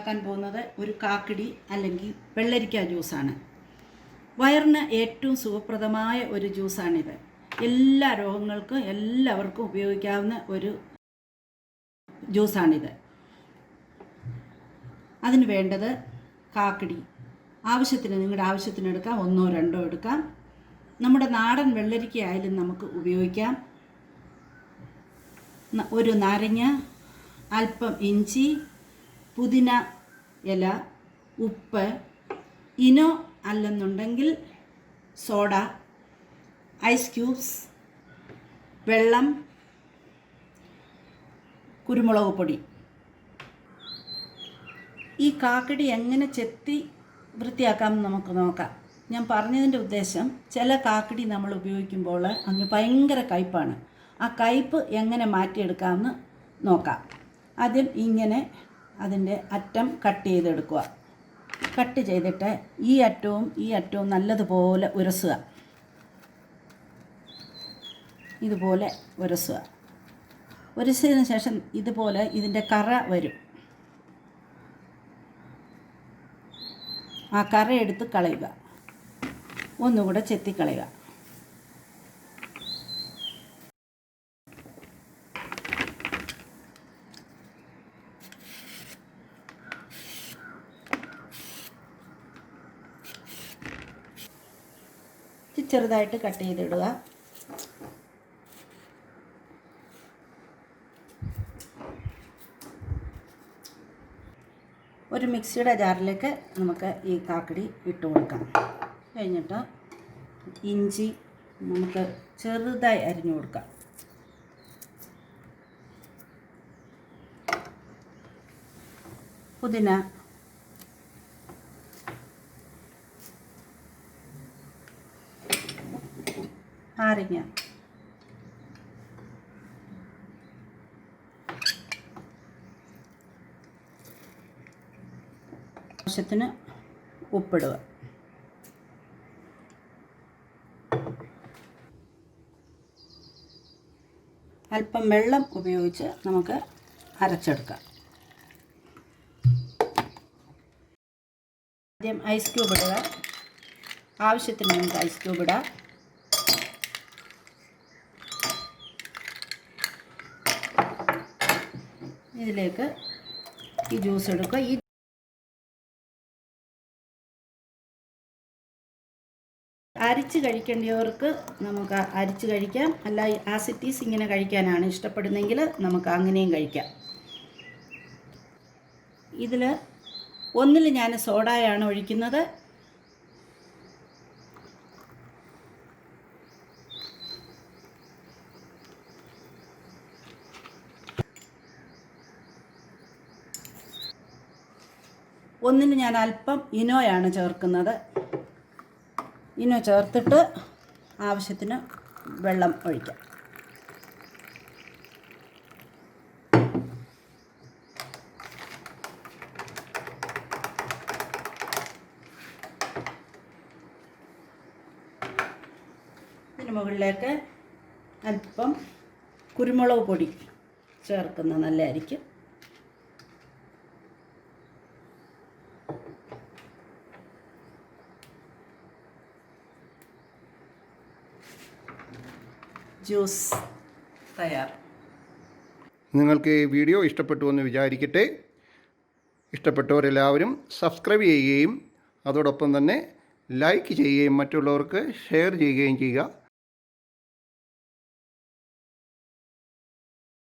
ഉണ്ടാക്കാൻ പോകുന്നത് ഒരു കാക്കിടി അല്ലെങ്കിൽ വെള്ളരിക്ക ജ്യൂസാണ്. വയറിന് ഏറ്റവും സുഖപ്രദമായ ഒരു ജ്യൂസാണിത്. എല്ലാ രോഗങ്ങൾക്കും എല്ലാവർക്കും ഉപയോഗിക്കാവുന്ന ഒരു ജ്യൂസാണിത്. അതിന് വേണ്ടത് കാക്കിടി ആവശ്യത്തിന്, നിങ്ങളുടെ ആവശ്യത്തിന് എടുക്കാം, 1 or 2 എടുക്കാം. നമ്മുടെ നാടൻ വെള്ളരിക്ക ആയാലും നമുക്ക് ഉപയോഗിക്കാം. ഒരു നാരങ്ങ, അല്പം ഇഞ്ചി, പുതിന ഇല, ഉപ്പ്, ഇനോ അല്ലെന്നുണ്ടെങ്കിൽ സോഡ, ഐസ് ക്യൂബ്സ്, വെള്ളം, കുരുമുളക് പൊടി. ഈ കാക്കടി എങ്ങനെ ചെത്തി വൃത്തിയാക്കാമെന്ന് നമുക്ക് നോക്കാം. ഞാൻ പറഞ്ഞതിൻ്റെ ഉദ്ദേശം, ചില കാക്കടി നമ്മൾ ഉപയോഗിക്കുമ്പോൾ അങ്ങ് ഭയങ്കര കയ്പ്പാണ്. ആ കയ്പ്പ് എങ്ങനെ മാറ്റിയെടുക്കാമെന്ന് നോക്കാം. ആദ്യം ഇങ്ങനെ അതിൻ്റെ അറ്റം കട്ട് ചെയ്തെടുക്കുക. കട്ട് ചെയ്തിട്ട് ഈ അറ്റവും നല്ലതുപോലെ ഉരസുക. ഇതുപോലെ ഉരസുക. ഉരച്ചതിന് ശേഷം ഇതുപോലെ ഇതിൻ്റെ കറ വരും. ആ കറ എടുത്ത് കളയുക. ഒന്നുകൂടെ ചെത്തിക്കളയുക. ചെറുതായിട്ട് കട്ട് ചെയ്തിടുക. ഒരു മിക്സിയുടെ ജാറിലേക്ക് നമുക്ക് ഈ കാക്കടി ഇട്ട് കൊടുക്കാം. കഴിഞ്ഞിട്ട് ഇഞ്ചി നമുക്ക് ചെറുതായി അരിഞ്ഞു കൊടുക്കാം. പുതിന, നാരങ്ങ, ആവശ്യത്തിന് ഉപ്പിടുക. അല്പം വെള്ളം ഉപയോഗിച്ച് നമുക്ക് അരച്ചെടുക്കാം. ആദ്യം ഐസ് ക്യൂബ് ഇടുക. ആവശ്യത്തിന് നമുക്ക് ഐസ് ക്യൂബ് ഇടാം. ഇതിലേക്ക് ഈ ജ്യൂസ് എടുക്കുക. ഈ അരിച്ച് കഴിക്കേണ്ടവർക്ക് നമുക്ക് അരിച്ച് കഴിക്കാം. അല്ല, ആസിറ്റീസ് ഇങ്ങനെ കഴിക്കാനാണ് ഇഷ്ടപ്പെടുന്നെങ്കിൽ നമുക്ക് അങ്ങനെയും കഴിക്കാം. ഒന്നിൽ ഞാൻ സോഡയാണ് ഒഴിക്കുന്നത്. ഒന്നിന് ഞാൻ അല്പം ഇനോയാണ് ചേർക്കുന്നത്. ഇനോ ചേർത്തിട്ട് ആവശ്യത്തിന് വെള്ളം ഒഴിക്കാം. ഇതിന് മുകളിലേക്ക് അല്പം കുരുമുളക് പൊടി ചേർക്കുന്നത് നല്ലതായിരിക്കും. ജ്യൂസ് തയ്യാർ. നിങ്ങൾക്ക് ഈ വീഡിയോ ഇഷ്ടപ്പെട്ടു എന്ന് വിചാരിക്കട്ടെ. ഇഷ്ടപ്പെട്ടവരെല്ലാവരും സബ്സ്ക്രൈബ് ചെയ്യുകയും അതോടൊപ്പം തന്നെ ലൈക്ക് ചെയ്യുകയും മറ്റുള്ളവർക്ക് ഷെയർ ചെയ്യുകയും ചെയ്യുക.